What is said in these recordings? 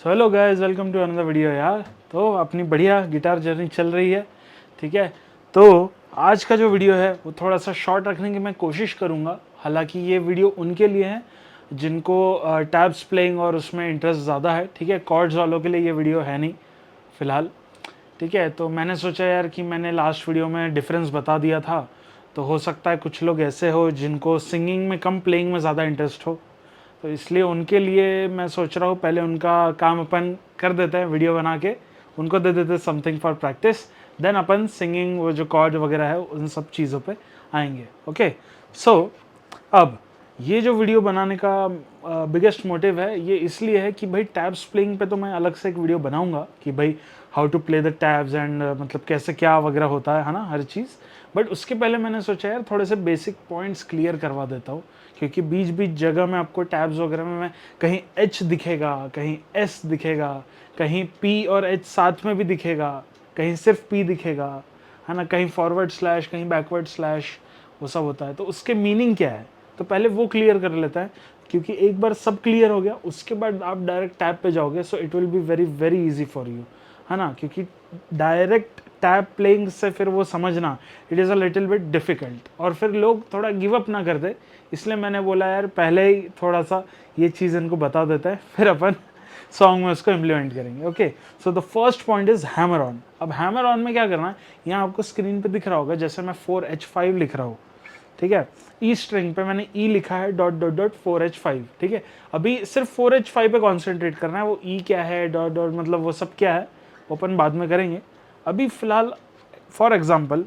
So hello guys, welcome to another video यार। तो अपनी बढ़िया गिटार जर्नी चल रही है, ठीक है। तो आज का जो वीडियो है वो थोड़ा सा शॉर्ट रखने की मैं कोशिश करूँगा। हालांकि ये वीडियो उनके लिए है जिनको टैब्स प्लेइंग और उसमें इंटरेस्ट ज़्यादा है, ठीक है। कॉर्ड्स वालों के लिए ये वीडियो है नहीं फ़िलहाल, ठीक है। तो मैंने सोचा यार कि मैंने लास्ट वीडियो में डिफरेंस बता दिया था, तो हो सकता है कुछ लोग ऐसे हो जिनको सिंगिंग में कम, प्लेइंग में ज़्यादा इंटरेस्ट हो। तो इसलिए उनके लिए मैं सोच रहा हूँ पहले उनका काम अपन कर देते हैं वीडियो बना के, उनको दे देते समथिंग फॉर प्रैक्टिस, देन अपन सिंगिंग वो जो कॉर्ड वगैरह है उन सब चीज़ों पे आएंगे। ओके, सो अब ये जो वीडियो बनाने का बिगेस्ट मोटिव है ये इसलिए है कि भाई टैब्स प्लेइंग पे तो मैं अलग से एक वीडियो बनाऊंगा कि भाई how to play the tabs and मतलब कैसे क्या वगैरह होता है ना, हर चीज़। बट उसके पहले मैंने सोचा यार थोड़े से बेसिक पॉइंट्स क्लियर करवा देता हूँ, क्योंकि बीच बीच जगह में आपको टैब्स वगैरह में मैं कहीं एच दिखेगा, कहीं एस दिखेगा, कहीं पी और एच साथ में भी दिखेगा, कहीं सिर्फ पी दिखेगा, है ना, कहीं फॉरवर्ड स्लैश, कहीं बैकवर्ड स्लैश, वो सब होता है। तो उसके मीनिंग क्या है तो पहले वो क्लियर कर लेता है, क्योंकि एक बार सब क्लियर हो गया उसके बाद आप डायरेक्ट टैब पे जाओगे, so it will be very very easy for you, है ना। क्योंकि डायरेक्ट टैब प्लेइंग से फिर वो समझना it is a little bit difficult, और फिर लोग थोड़ा गिव अप ना कर दे, इसलिए मैंने बोला यार पहले ही थोड़ा सा ये चीज़ इनको बता देता है, फिर अपन सॉन्ग में उसको इम्प्लीमेंट करेंगे। Okay, so the first point is hammer on. अब हैमर ऑन में क्या करना है, यहाँ आपको स्क्रीन पे दिख रहा होगा, जैसे मैं 4H5 लिख रहा हूँ, ठीक है। ई स्ट्रिंग पे मैंने ई लिखा है डॉट डॉट डॉट 4H5, ठीक है। अभी सिर्फ 4H5 पे कॉन्सेंट्रेट करना है, वो ई क्या है, डॉट डॉट मतलब वो सब क्या है वो अपन बाद में करेंगे। अभी फिलहाल फॉर एग्जाम्पल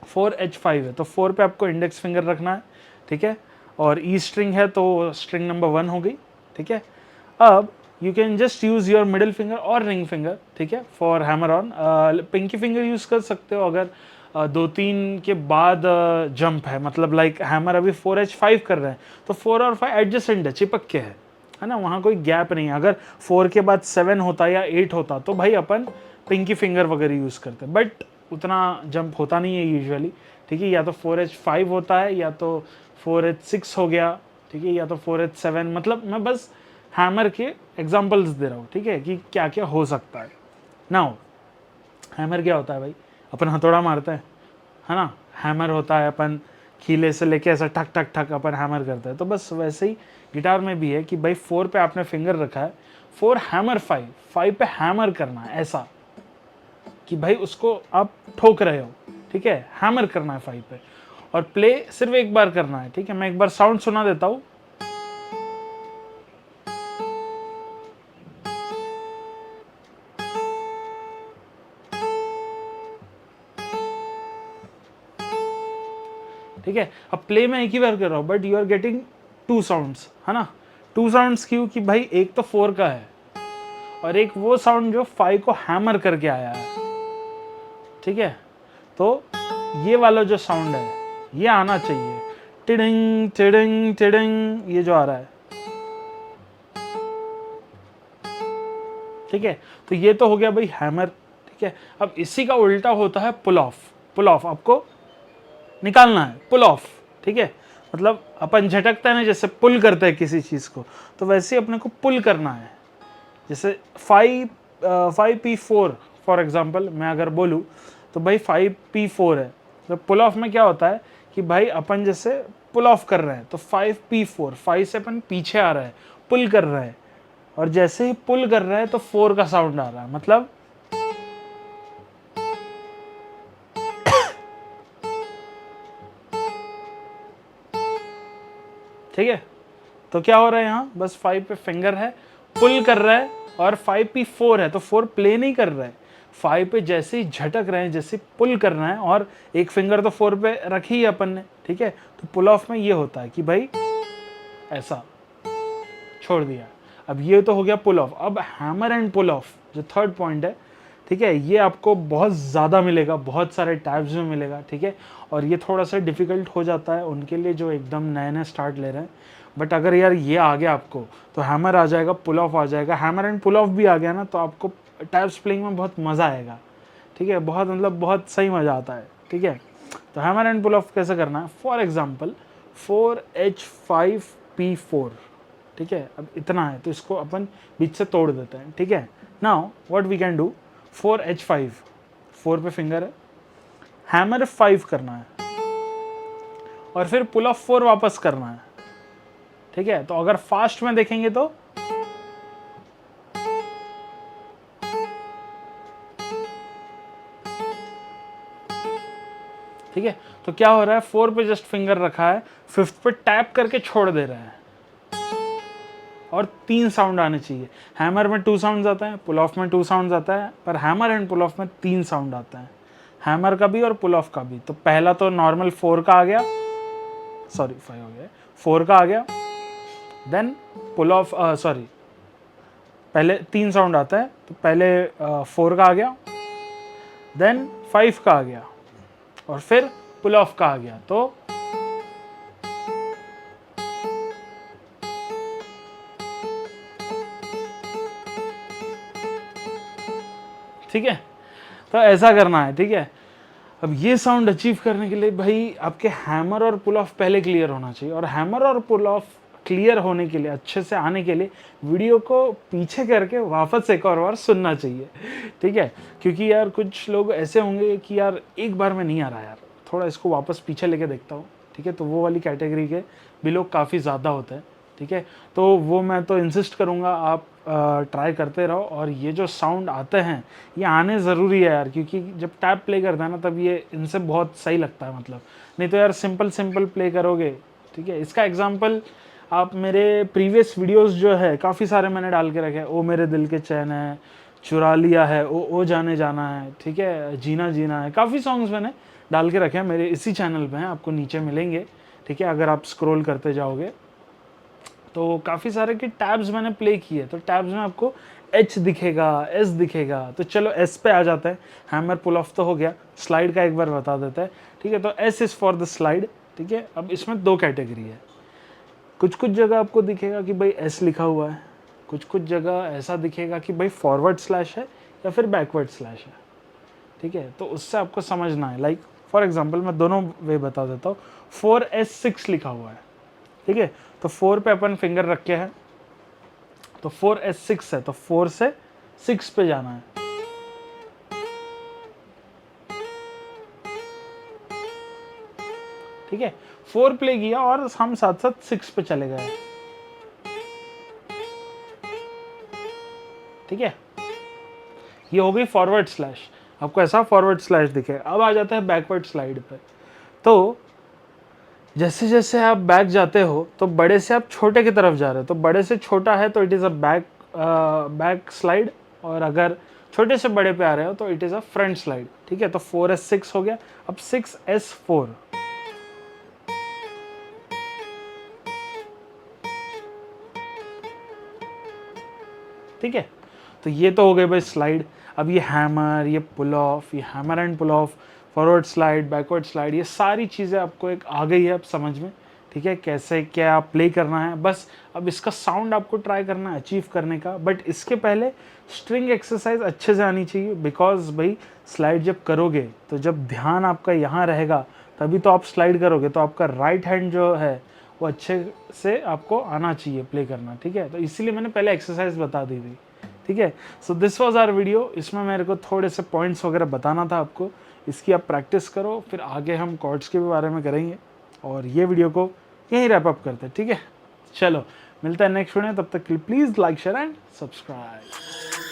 4H5 है तो 4 पे आपको इंडेक्स फिंगर रखना है, ठीक है। और ई स्ट्रिंग है तो स्ट्रिंग नंबर 1 हो गई, ठीक है। अब you can just use your middle finger और रिंग फिंगर, ठीक है, for hammer on. Pinky finger use कर सकते हो अगर 2-3 के बाद जंप है, मतलब लाइक हैमर अभी 4H5 कर रहे हैं तो 4 और 5 एडजेसेंट है, चिपक के है ना, वहाँ कोई गैप नहीं है। अगर 4 के बाद 7 होता या 8 होता तो भाई अपन पिंकी फिंगर वगैरह यूज़ करते, बट उतना जंप होता नहीं है यूजुअली, ठीक है। या तो 4H5 होता है या तो 4H6 हो गया, ठीक है, या तो 4H7, मतलब मैं बस हैमर के एग्जांपल्स दे रहा हूँ, ठीक है, कि क्या क्या हो सकता है। नाउ हैमर क्या होता है भाई, अपन हथौड़ा मारते हैं, है ना। हैमर होता है अपन खीले से लेके ऐसा ठक ठक ठक अपन हैमर करते हैं, तो बस वैसे ही गिटार में भी है कि भाई 4 पे आपने फिंगर रखा है, 4 हैमर 5 पे हैमर करना है, ऐसा कि भाई उसको आप ठोक रहे हो, ठीक है, हैमर करना है 5 पे, और प्ले सिर्फ एक बार करना है, ठीक है। मैं एक बार साउंड सुना देता हूँ। ठीक है, अब प्ले में एक ही बार कर रहा हूँ but you are getting 2 sounds, है ना। 2 साउंड्स क्यों, कि भाई एक तो 4 का है और एक वो साउंड जो 5 को हैमर करके आया है, ठीक है। तो ये वाला जो साउंड है ये आना चाहिए, टिडिंग टिडिंग टिडिंग, ये जो आ रहा है, ठीक है। तो ये तो हो गया भाई हैमर, ठीक है। अब इसी का उल्टा होता है पुल ऑफ। पुल ऑफ आपको निकालना है, पुल ऑफ, ठीक है। मतलब अपन झटकते हैं ना, जैसे पुल करते हैं किसी चीज़ को, तो वैसे ही अपने को पुल करना है। जैसे 5P4 फॉर एग्जांपल मैं अगर बोलूँ तो भाई 5P4 है, तो पुल ऑफ में क्या होता है कि भाई अपन जैसे पुल ऑफ कर रहे हैं तो 5P4, 5 से अपन पीछे आ रहे हैं, पुल कर रहे हैं, और जैसे ही पुल कर रहे हैं तो 4 का साउंड आ रहा है, मतलब ठीक है। तो क्या हो रहा है यहाँ, बस 5 पे फिंगर है, पुल कर रहा है, और 5P4 है तो 4 प्ले नहीं कर रहा है, 5 पे जैसे ही झटक रहे हैं, जैसे पुल करना है, और एक फिंगर तो 4 पे रखी है अपन ने, ठीक है। तो पुल ऑफ में ये होता है कि भाई ऐसा छोड़ दिया। अब ये तो हो गया पुल ऑफ। अब हैमर एंड पुल ऑफ जो थर्ड पॉइंट है, ठीक है, ये आपको बहुत ज़्यादा मिलेगा, बहुत सारे टाइप्स में मिलेगा, ठीक है। और ये थोड़ा सा डिफ़िकल्ट हो जाता है उनके लिए जो एकदम नए नए स्टार्ट ले रहे हैं, बट अगर यार ये आ गया आपको तो हैमर आ जाएगा, पुल ऑफ आ जाएगा, हैमर एंड पुल ऑफ भी आ गया ना, तो आपको टाइप्स प्लेइंग में बहुत मज़ा आएगा, ठीक है। बहुत मतलब बहुत सही मज़ा आता है, ठीक है। तो हैमर एंड पुल ऑफ कैसे करना है, फॉर एग्जाम्पल 4H5P4, ठीक है, अब इतना है तो इसको अपन बीच से तोड़ देते हैं, ठीक है। Now what we can do, 4H5, 4 पे फिंगर है, हैमर 5 करना है और फिर पुल ऑफ 4 वापस करना है, ठीक है। तो अगर फास्ट में देखेंगे तो ठीक है, तो क्या हो रहा है, 4 पे जस्ट फिंगर रखा है, 5th पे टैप करके छोड़ दे रहा है और 3 साउंड आने चाहिए। हैमर में 2 साउंड्स आता है, पुल ऑफ में 2 साउंड्स आता है, पर हैमर एंड पुल ऑफ में 3 साउंड आता है, हैमर का भी और पुल ऑफ का भी। तो पहला तो नॉर्मल 4 का आ गया, सॉरी 5 हो गया, 4 का आ गया, देन पुल ऑफ सॉरी पहले 3 साउंड आता है, तो पहले 4 का आ गया, देन 5 का आ गया और फिर पुल ऑफ का आ गया। तो ठीक है, तो ऐसा करना है, ठीक है। अब ये साउंड अचीव करने के लिए भाई आपके हैमर और पुल ऑफ पहले क्लियर होना चाहिए, और हैमर और पुल ऑफ क्लियर होने के लिए, अच्छे से आने के लिए, वीडियो को पीछे करके वापस एक और बार सुनना चाहिए, ठीक है। क्योंकि यार कुछ लोग ऐसे होंगे कि यार एक बार में नहीं आ रहा यार, थोड़ा इसको वापस पीछे लेके देखता हूँ, ठीक है। तो वो वाली कैटेगरी के भी लोग काफ़ी ज़्यादा होते हैं, ठीक है। तो वो मैं तो इंसिस्ट करूँगा आप ट्राई करते रहो, और ये जो साउंड आते हैं ये आने ज़रूरी है यार, क्योंकि जब टैप प्ले करता है ना तब ये इनसे बहुत सही लगता है, मतलब नहीं तो यार सिंपल प्ले करोगे, ठीक है। इसका एग्जांपल आप मेरे प्रीवियस वीडियोस जो है काफ़ी सारे मैंने डाल के रखे हैं, ओ मेरे दिल के चैन है, चुरा लिया है, ओ जाने जाना है, ठीक है, जीना जीना है, काफ़ी सॉन्ग्स मैंने डाल के रखे हैं, मेरे इसी चैनल पे हैं, आपको नीचे मिलेंगे, ठीक है। अगर आप स्क्रॉल करते जाओगे तो काफ़ी सारे के टैब्स मैंने प्ले किए, तो टैब्स में आपको H दिखेगा, S दिखेगा। तो चलो S पे आ जाता है, हैमर पुल ऑफ तो हो गया, स्लाइड का एक बार बता देता है, ठीक है। तो S is for the slide, ठीक है। अब इसमें 2 कैटेगरी है, कुछ जगह आपको दिखेगा कि भाई S लिखा हुआ है, कुछ जगह ऐसा दिखेगा कि भाई फॉरवर्ड स्लैश है या फिर बैकवर्ड स्लैश है, ठीक है। तो उससे आपको समझना है, लाइक फॉर एग्जांपल मैं दोनों वे बता देता हूँ। 4S6 लिखा हुआ है, ठीक है, तो 4 पे अपन फिंगर रखे हैं, तो 4S6 है, तो 4 से 6 पे जाना है, ठीक है। 4 प्ले किया और हम साथ साथ 6 पे चले गए, ठीक है। ये हो गई फॉरवर्ड स्लैश, आपको ऐसा फॉरवर्ड स्लैश दिखेगा। अब आ जाता है बैकवर्ड स्लाइड पे, तो जैसे जैसे आप बैक जाते हो तो बड़े से आप छोटे की तरफ जा रहे हो, तो बड़े से छोटा है तो it is a back slide, और अगर छोटे से बड़े पे आ रहे हो तो it is a front slide, ठीक है। तो 4S6 हो गया, अब 6S4, ठीक है। तो ये तो हो गए भाई स्लाइड। अब ये हैमर, ये पुल ऑफ, ये hammer and pull off, forward slide, backward slide, ये सारी चीज़ें आपको एक आ गई है अब समझ में, ठीक है, कैसे क्या प्ले करना है। बस अब इसका साउंड आपको ट्राई करना है अचीव करने का, बट इसके पहले स्ट्रिंग एक्सरसाइज अच्छे से आनी चाहिए, बिकॉज भाई स्लाइड जब करोगे तो जब ध्यान आपका यहाँ रहेगा तभी तो आप स्लाइड करोगे, तो आपका राइट हैंड जो है वो अच्छे से आपको आना चाहिए प्ले करना, ठीक है। तो इसीलिए मैंने पहले एक्सरसाइज बता दी थी, ठीक है। So this was our video, इसमें मेरे को थोड़े से पॉइंट्स वगैरह बताना था आपको, इसकी आप प्रैक्टिस करो, फिर आगे हम कॉर्ड्स के बारे में करेंगे, और ये वीडियो को यहीं रैप अप करते हैं, ठीक है। चलो मिलता है नेक्स्ट वीडियो, तब तक के लिए please like share and subscribe.